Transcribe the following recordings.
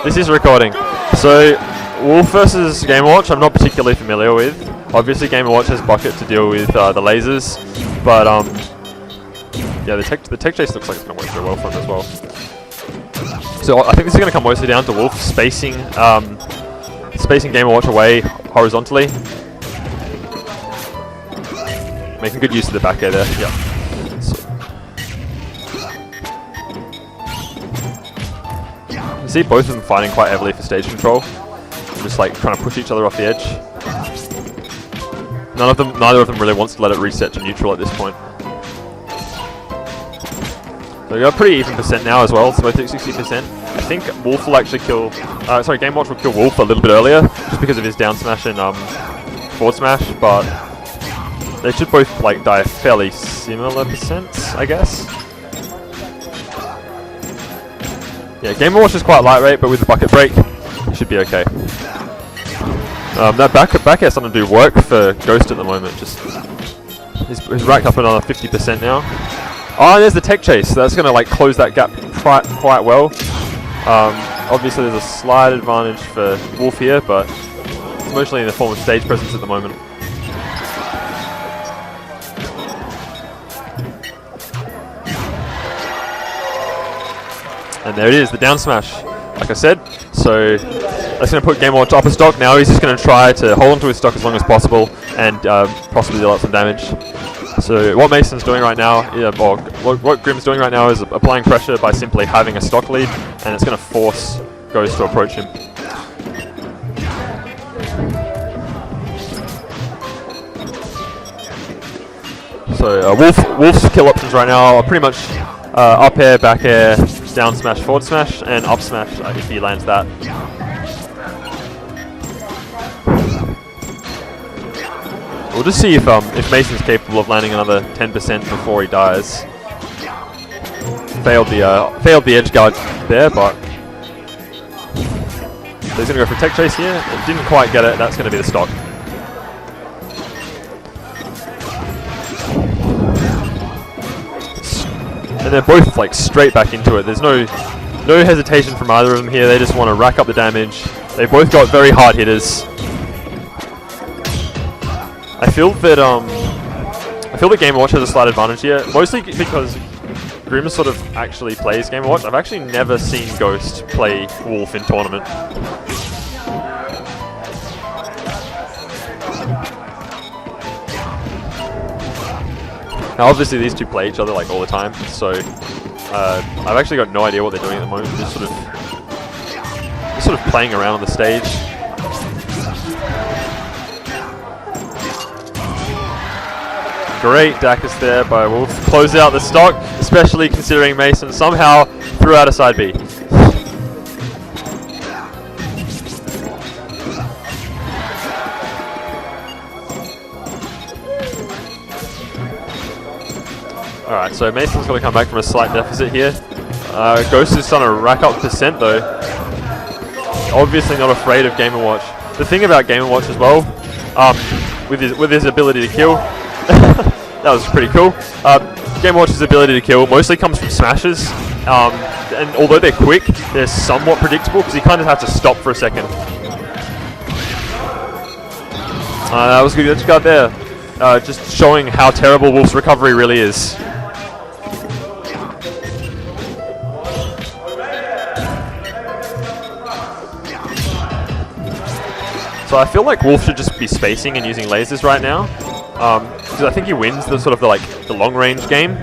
This is recording. So, Wolf versus Game & Watch, I'm not particularly familiar with. Obviously, Game & Watch has Bucket to deal with the lasers, but yeah, the tech chase looks like it's going to work very well for him as well. So I think this is going to come mostly down to Wolf spacing Game & Watch away horizontally, making good use of the back air there. Yeah. You see both of them fighting quite heavily for stage control, just like trying to push each other off the edge. Neither of them really wants to let it reset to neutral at this point. So we got a pretty even percent now as well, so both at 60%. I think Wolf will actually kill, Game & Watch will kill Wolf a little bit earlier, just because of his down smash and forward smash, but they should both like die fairly similar percents, I guess. Yeah, Game & Watch is quite light rate, but with the bucket break, it should be okay. That back air starting to do work for Ghost at the moment. Just he's racked up another 50% now. Oh, and there's the tech chase. So that's going to like close that gap quite well. Obviously, there's a slight advantage for Wolf here, but it's mostly in the form of stage presence at the moment. And there it is, the down smash, like I said. So that's going to put Game & Watch up a stock. Now he's just going to try to hold onto his stock as long as possible and possibly deal out some damage. So what Mason's doing right now, or what Grim's doing right now, is applying pressure by simply having a stock lead, and it's going to force Ghost to approach him. So Wolf's kill options right now are pretty much up air, back air, down smash, forward smash, and up smash if he lands that. We'll just see if Mason's capable of landing another 10% before he dies. Failed the edge guard there, but so he's going to go for a tech chase here. It didn't quite get it. That's going to be the stock. And they're both like straight back into it. There's no hesitation from either of them here. They just want to rack up the damage. They've both got very hard hitters. I feel that Game & Watch has a slight advantage here, mostly because Grim sort of actually plays Game & Watch. I've actually never seen Ghost play Wolf in tournament. Now obviously these two play each other like all the time, so I've actually got no idea what they're doing at the moment. Just sort of playing around on the stage. Great Dacus there by Wolf. Close out the stock, especially considering Mason somehow threw out a side B. Alright, so Mason's got to come back from a slight deficit here. Ghost is trying to rack up percent though. Obviously not afraid of Game & Watch. The thing about Game & Watch as well, with his ability to kill, that was pretty cool. Game & Watch's ability to kill mostly comes from smashes, and although they're quick, they're somewhat predictable because you kind of have to stop for a second. That was a good edge guard there, just showing how terrible Wolf's recovery really is. So I feel like Wolf should just be spacing and using lasers right now, because I think he wins the sort of the long range game.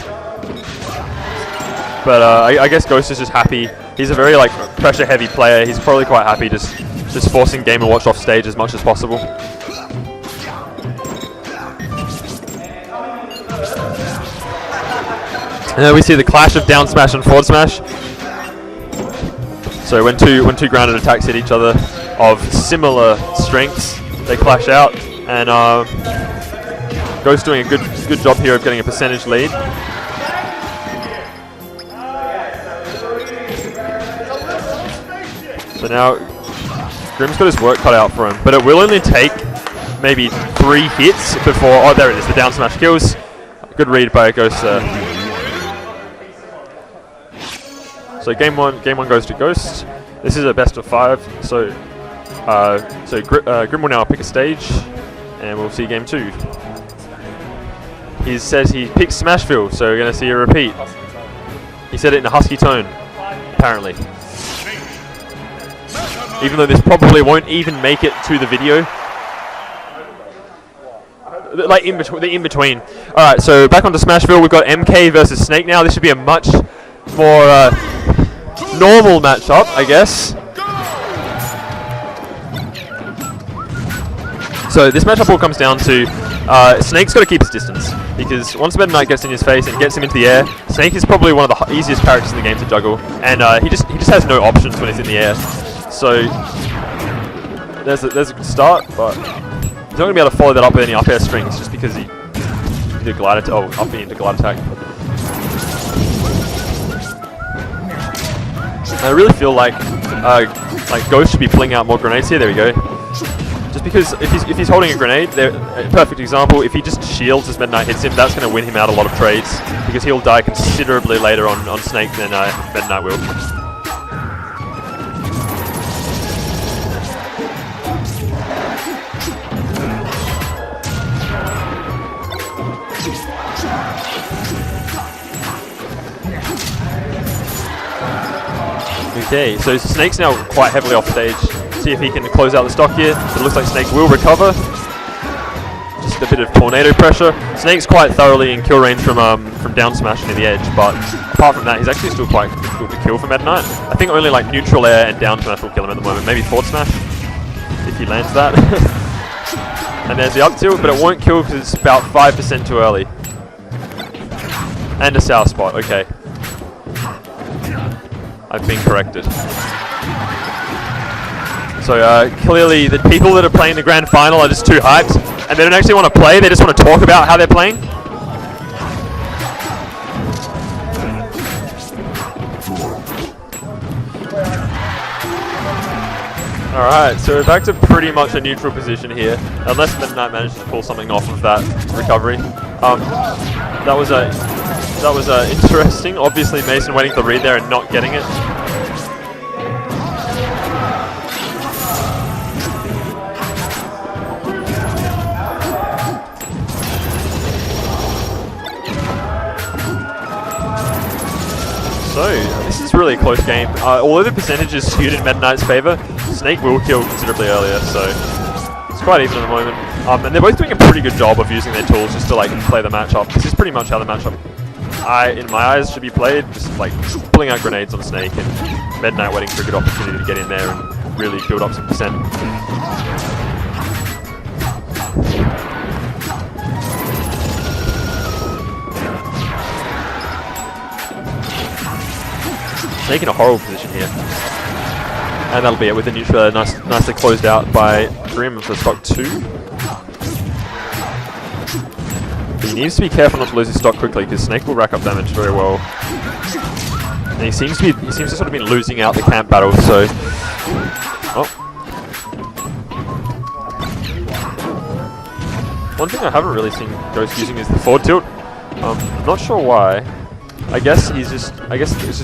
But I guess Ghost is just happy. He's a very like pressure heavy player. He's probably quite happy just forcing Game & Watch off stage as much as possible. And then we see the clash of down smash and forward smash. So when two grounded attacks hit each other of similar strengths, they clash out, and Ghost doing a good job here of getting a percentage lead. So now Grim's got his work cut out for him, but it will only take maybe 3 hits before. Oh, there it is. The down smash kills. Good read by Ghost there. So game one goes to Ghost. This is a best of 5, so Grim will now pick a stage, and we'll see game 2. He says he picked Smashville, so we're going to see a repeat. He said it in a husky tone, apparently. Even though this probably won't even make it to the video. Like the in-between. Alright, so back onto Smashville, we've got MK versus Snake now. This should be a much more normal matchup, I guess. So this matchup all comes down to Snake's got to keep his distance, because once Metaknight gets in his face and gets him into the air, Snake is probably one of the easiest characters in the game to juggle, and he just has no options when he's in the air. So there's a good start, but he's not going to be able to follow that up with any up air strings, just because he did glide attack. Oh, up into glide attack. I really feel like Ghost should be pulling out more grenades here. There we go. Just because if he's holding a grenade, a perfect example, if he just shields as Metaknight hits him, that's going to win him out a lot of trades, because he'll die considerably later on Snake than Metaknight will. Okay, so Snake's now quite heavily off stage. See if he can close out the stock here. It looks like Snake will recover. Just a bit of tornado pressure. Snake's quite thoroughly in kill range from down smash near the edge, but apart from that, he's actually still quite difficult to kill for Metaknight. I think only like neutral air and down smash will kill him at the moment. Maybe forward smash, if he lands that. And there's the up tilt, but it won't kill because it's about 5% too early. And a south spot, okay. I've been corrected. So clearly the people that are playing the grand final are just too hyped, and they don't actually want to play, they just want to talk about how they're playing. Alright, so we're back to pretty much a neutral position here, unless Metaknight manages to pull something off of that recovery. That was interesting. Obviously Mason waiting for the read there and not getting it. So, this is really a close game. Although the percentage is skewed in Metaknight's favour, Snake will kill considerably earlier, so it's quite even at the moment. And they're both doing a pretty good job of using their tools just to like play the matchup. This is pretty much how the matchup, in my eyes, should be played. Just like pulling out grenades on Snake and Metaknight waiting for a good opportunity to get in there and really build up some percent. Snake in a horrible position here. And that'll be it with the neutral nicely closed out by Grim for stock 2. But he needs to be careful not to lose his stock quickly, because Snake will rack up damage very well. And he seems to sort of been losing out the camp battle, so... Oh. One thing I haven't really seen Ghost using is the forward tilt. I'm not sure why. I guess it's just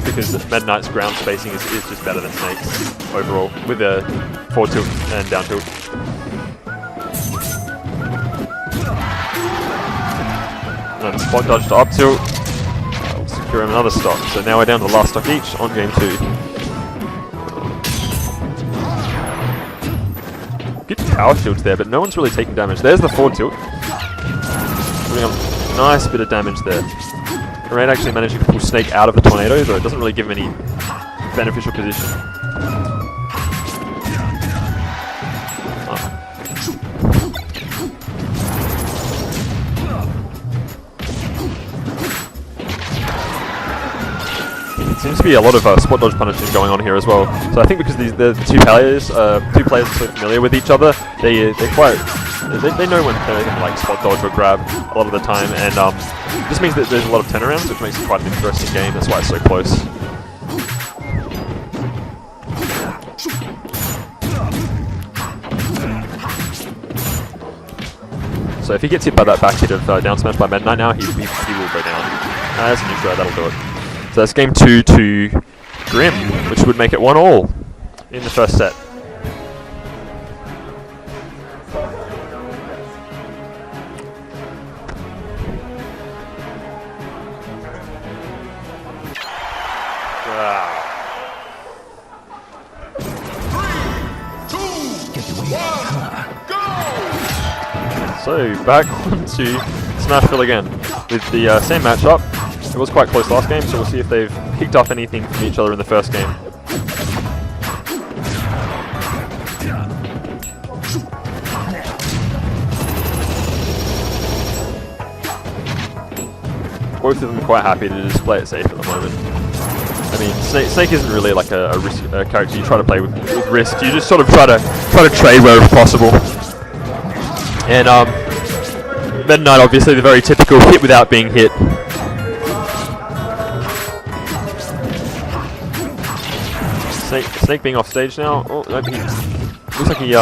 because Metaknight's ground spacing is just better than Snake's overall, with the forward tilt and down tilt. And spot dodge to up tilt. We'll secure him another stock. So now we're down to the last stock each on game 2. Good power shields there, but no one's really taking damage. There's the forward tilt. Doing a nice bit of damage there. Grenade actually managing to pull Snake out of the tornado, though it doesn't really give him any beneficial position. There seems to be a lot of spot dodge punishing going on here as well. So I think because the two players are so familiar with each other, they know when they're going to like spot dodge or grab a lot of the time, and this means that there's a lot of turnarounds, which makes it quite an interesting game. That's why it's so close. So if he gets hit by that back hit of down smash by Metaknight now, he will go down. As a neutral, that'll do it. So that's game 2 to Grim, which would make it 1-all. in the first set. Wow. 3, 2, 1, go! So back onto Smashville again with the same matchup. It was quite close last game, so we'll see if they've picked up anything from each other in the first game. Both of them are quite happy to just play it safe at the moment. I mean, Snake isn't really like a character you try to play with risk. You just sort of try to trade wherever possible. And Metaknight, obviously, the very typical hit without being hit. Snake being off stage now. Oh, looks like he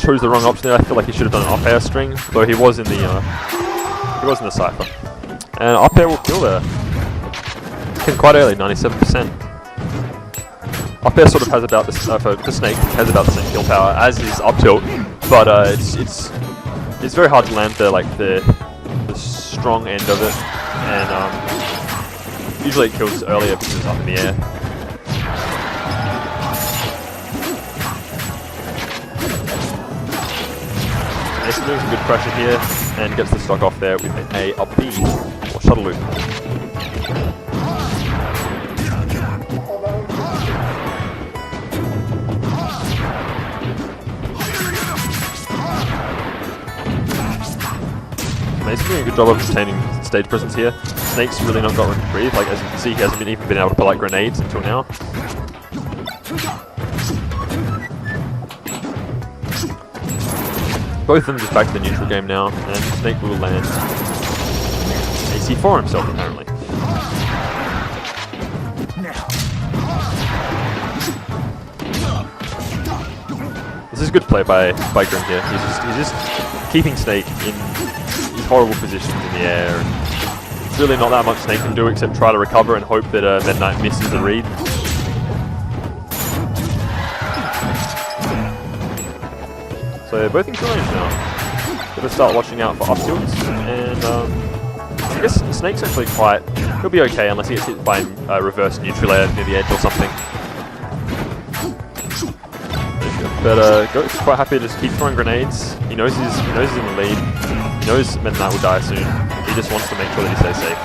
chose the wrong option there. I feel like he should have done an up air string, though he was in the cipher. And up air will kill there. Quite early, 97%. Up air sort of has about this for Snake has about the same kill power as his up tilt, but it's very hard to land the strong end of it, and usually it kills earlier because it's up in the air. Mason doing some good pressure here and gets the stock off there with a up B or shuttle loop. Mason's doing a good job of retaining stage presence here. Snake's really not got room to breathe. Like, as you can see, he hasn't even been able to put like grenades until now. Both of them just back to the neutral game now, and Snake will land AC4 himself apparently. This is good play by Grim here. He's just keeping Snake in horrible positions in the air. And it's really not that much Snake can do except try to recover and hope that Metaknight misses the read. So they're both in kill range now. Gotta start watching out for up tilts, and I guess Snake's actually he'll be okay unless he gets hit by a reverse neutral air near the edge or something. But Goat's quite happy to just keep throwing grenades. He knows he's in the lead. He knows Metaknight will die soon. He just wants to make sure that he stays safe.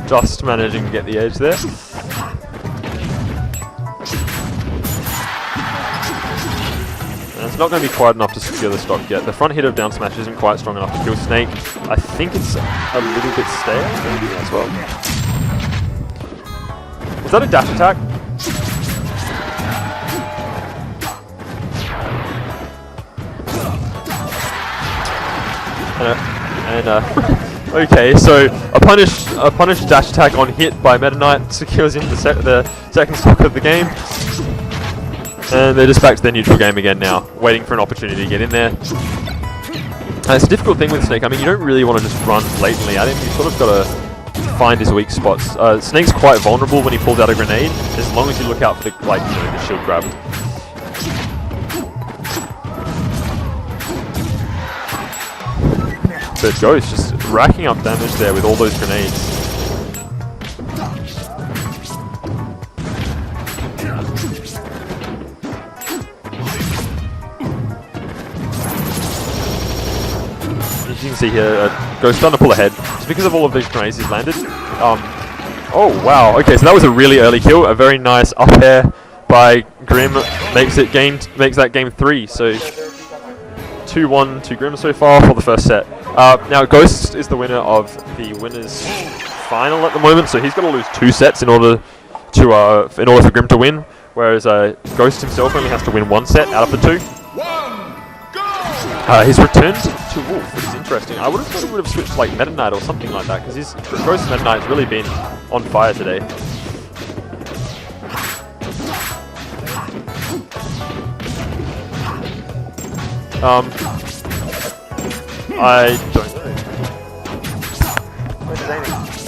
Just managing to get the edge there. And it's not going to be quite enough to secure the stock yet. The front hit of down smash isn't quite strong enough to kill Snake. I think it's a little bit stale as well. Was that a dash attack? Okay, so a punish dash attack on hit by Metaknight secures him the second stock of the game. And they're just back to their neutral game again now, waiting for an opportunity to get in there. It's a difficult thing with Snake. I mean, you don't really want to just run blatantly at him. You sort of got to find his weak spots. Snake's quite vulnerable when he pulls out a grenade, as long as you look out for the shield grab. But Ghost just racking up damage there with all those grenades. As you can see here, Ghost starting to pull ahead. It's because of all of these grenades he's landed. Oh wow, okay, so that was a really early kill. A very nice up air by Grim makes that game 3. So 2-1 to Grim so far for the first set. Now Ghost is the winner of the winners final at the moment, so he's got to lose 2 sets in order for Grim to win, whereas Ghost himself only has to win 1 set out of the 2. He's returned to Wolf, which is interesting. I would have thought he would have switched like Metaknight or something like that, because his Ghost Metaknight has really been on fire today. I don't know. Where's Jamage?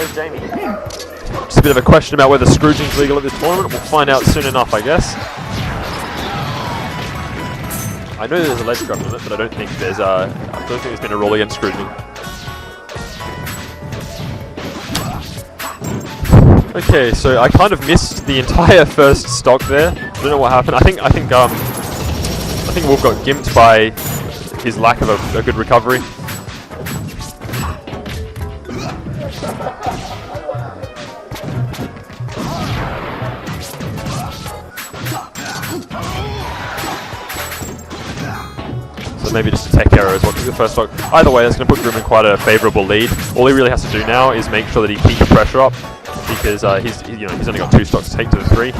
Where's Jamie? Just a bit of a question about whether Scrooging's legal at this tournament. We'll find out soon enough, I guess. I know there's a ledge grab limit, but I don't think there's been a rule against Scrooging. Okay, so I kind of missed the entire first stock there. I don't know what happened. I think Wolf got gimped by his lack of a good recovery. So maybe just a tech error is what took the first stock. Either way, that's going to put Grim in quite a favourable lead. All he really has to do now is make sure that he keeps the pressure up, because he's only got 2 stocks to take to the 3.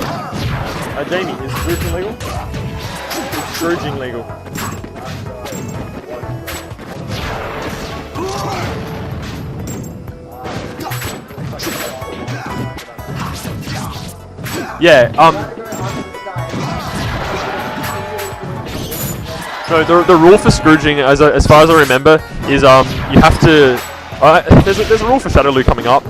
Jamie, is Scrooging legal? Is Scrooging legal? Yeah, no, the rule for Scrooging, as far as I remember, is you have to. There's a rule for Shadowloo coming up.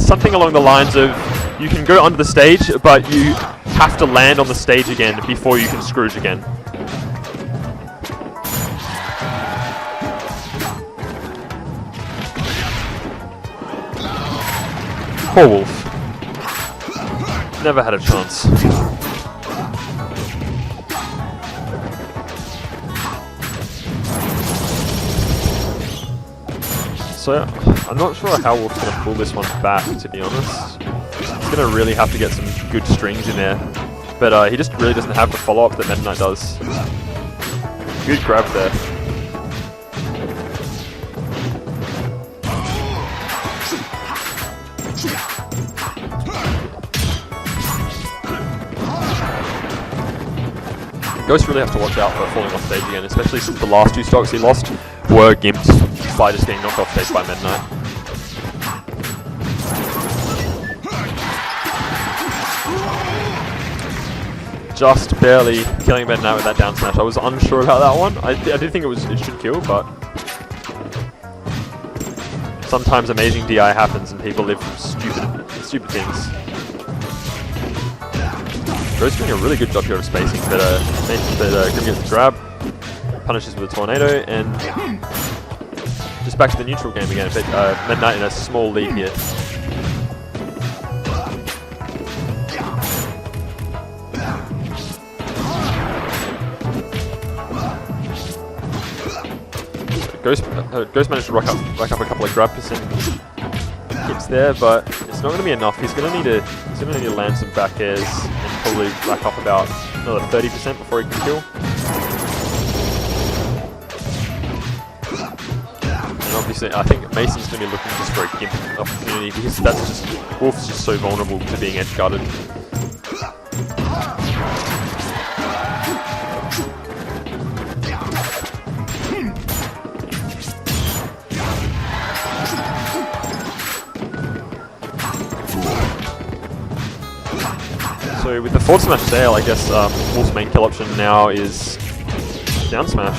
Something along the lines of you can go under the stage, but you have to land on the stage again before you can Scrooge again. Poor Wolf. Never had a chance. So, I'm not sure how Wolf's going to pull this one back, to be honest. He's going to really have to get some good strings in there. But he just really doesn't have the follow-up that Metaknight does. Good grab there. Ghost really have to watch out for falling off stage again, especially since the last 2 stocks he lost were gimped by just getting knocked off stage by Metaknight. Just barely killing Metaknight with that down smash. I was unsure about that one. I did think it should kill, but sometimes amazing DI happens and people live from stupid things. Ghost doing a really good job here of spacing, but Grim gets the grab, punishes with a tornado, and just back to the neutral game again. But Metaknight in a small lead here. Ghost managed to rack up a couple of grab percent hits there, but it's not going to be enough. He's going to need to land some back airs and probably rack up about another 30% before he can kill. And obviously, I think Mason's going to be looking just for a gimp opportunity, because Wolf's just so vulnerable to being edge guarded. So with the forward smash sale, I guess Wolf's main kill option now is down smash.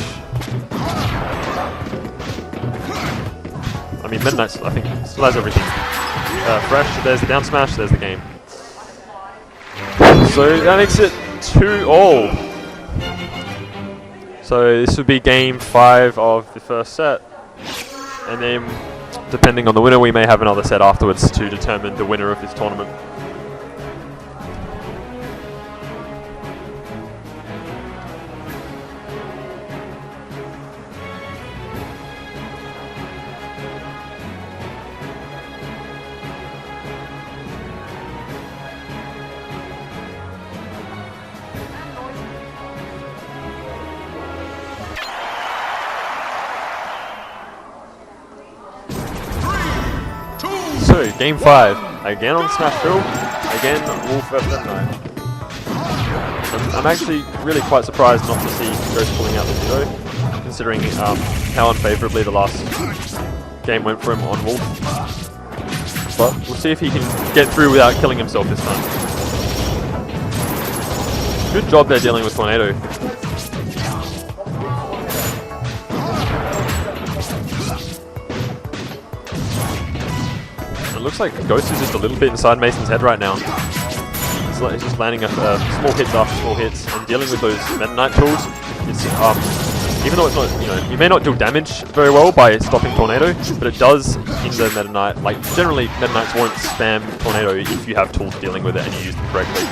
I mean, Metaknight, I think, still has everything fresh. There's the down smash, there's the game. So that makes it 2-all. So this would be game 5 of the first set. And then, depending on the winner, we may have another set afterwards to determine the winner of this tournament. So, game 5, again on Smashville, again Wolf vs Metaknight. I'm actually really quite surprised not to see Ghost pulling out the Ditto, considering how unfavourably the last game went for him on Wolf. But we'll see if he can get through without killing himself this time. Good job there dealing with Tornado. It looks like Ghost is just a little bit inside Mason's head right now. He's just landing small hits after small hits and dealing with those Metaknight tools. It's even though it's not, you may not deal damage very well by stopping Tornado, but it does hinder Metaknight. Like generally, Metaknights won't spam Tornado if you have tools dealing with it and you use them correctly.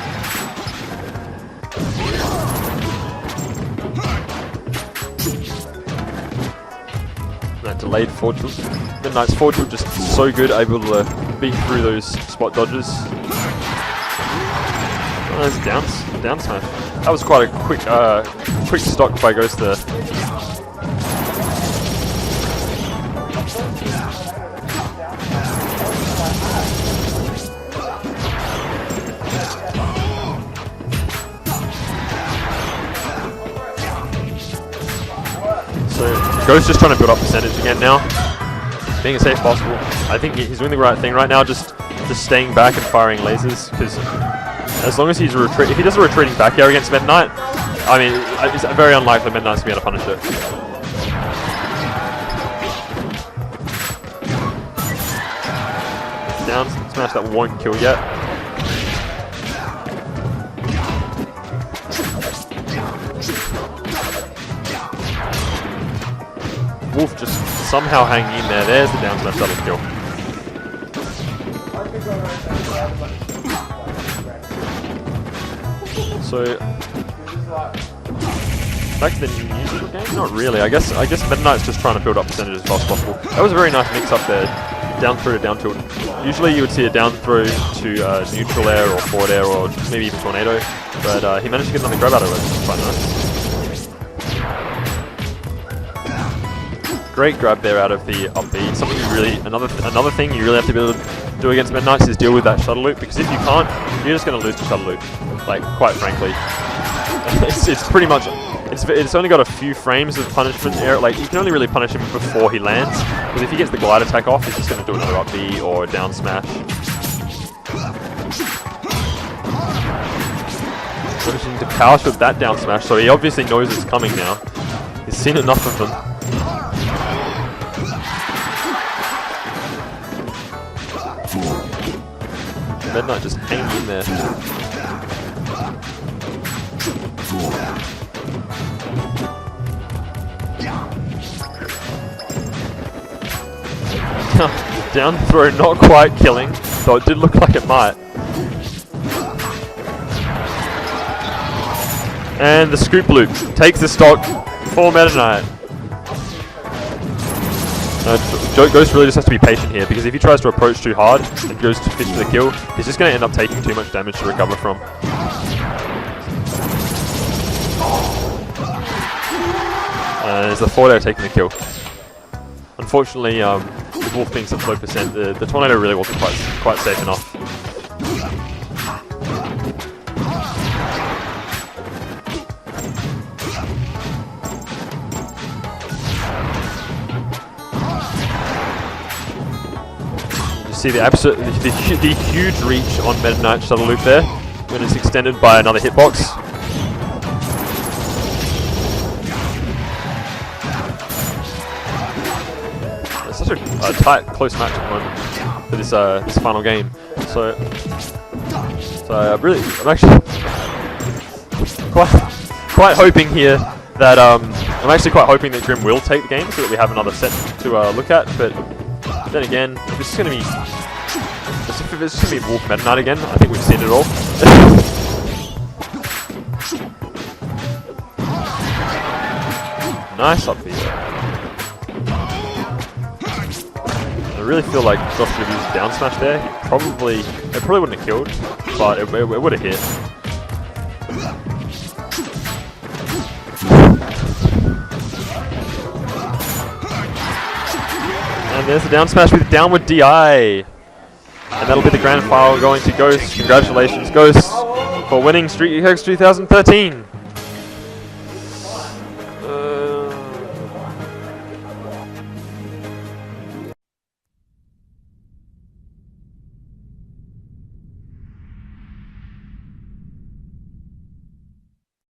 That delayed forward tilt. Metaknight's forward tilt just so good, able to beat through those spot dodges. Oh, there's down smash. That was quite a quick stock by Ghost there. So Ghost just trying to build up percentage again now, being as safe as possible. I think he's doing the right thing right now, just staying back and firing lasers, because as long as he's if he does a retreating back air against Metaknight, I mean, it's very unlikely Metaknight's going to be able to punish it. Down smash that won't kill yet. Wolf just somehow hanging in there. There's the down smash, that'll kill. So back to the usual game? Not really. I guess Metaknight's just trying to build up percentage as fast as possible. That was a very nice mix up there. Down throw to down tilt. Usually you would see a down throw to neutral air or forward air or maybe even tornado, but he managed to get another grab out of it, which is quite nice. Great grab there out of the up B. Something you really, another thing you really have to be able to do against Metaknights is deal with that shuttle loop, because if you can't, you're just going to lose the shuttle loop. Like, quite frankly, it's pretty much. It's only got a few frames of punishment error. Like, you can only really punish him before he lands, because if he gets the glide attack off, he's just going to do another up B or a down smash. Managing to power shot that down smash, so he obviously knows it's coming now. He's seen enough of them. Metaknight just hanging in there. Down throw not quite killing, though it did look like it might. And the scoop loop takes the stock for Metaknight. Ghost really just has to be patient here, because if he tries to approach too hard and goes to fish for the kill, he's just going to end up taking too much damage to recover from. There's the forward air taking the kill. Unfortunately, with Wolf being such low percent, the tornado really wasn't quite safe enough. See the huge reach on Metaknight shuttle loop there when it's extended by another hitbox. It's such a tight, close match at the moment for this this final game. So I'm actually quite hoping here that I'm actually quite hoping that Grim will take the game so that we have another set to look at, but. Then again, if this is going to be Wolf Metaknight again, I think we've seen it all. Nice up here. I really feel like Josh should have used down smash there. It probably wouldn't have killed, but it would have hit. And there's the down smash with downward DI. And that'll be the grand final going to Ghost. Congratulations, Ghost, for winning Streetgeek X 2013.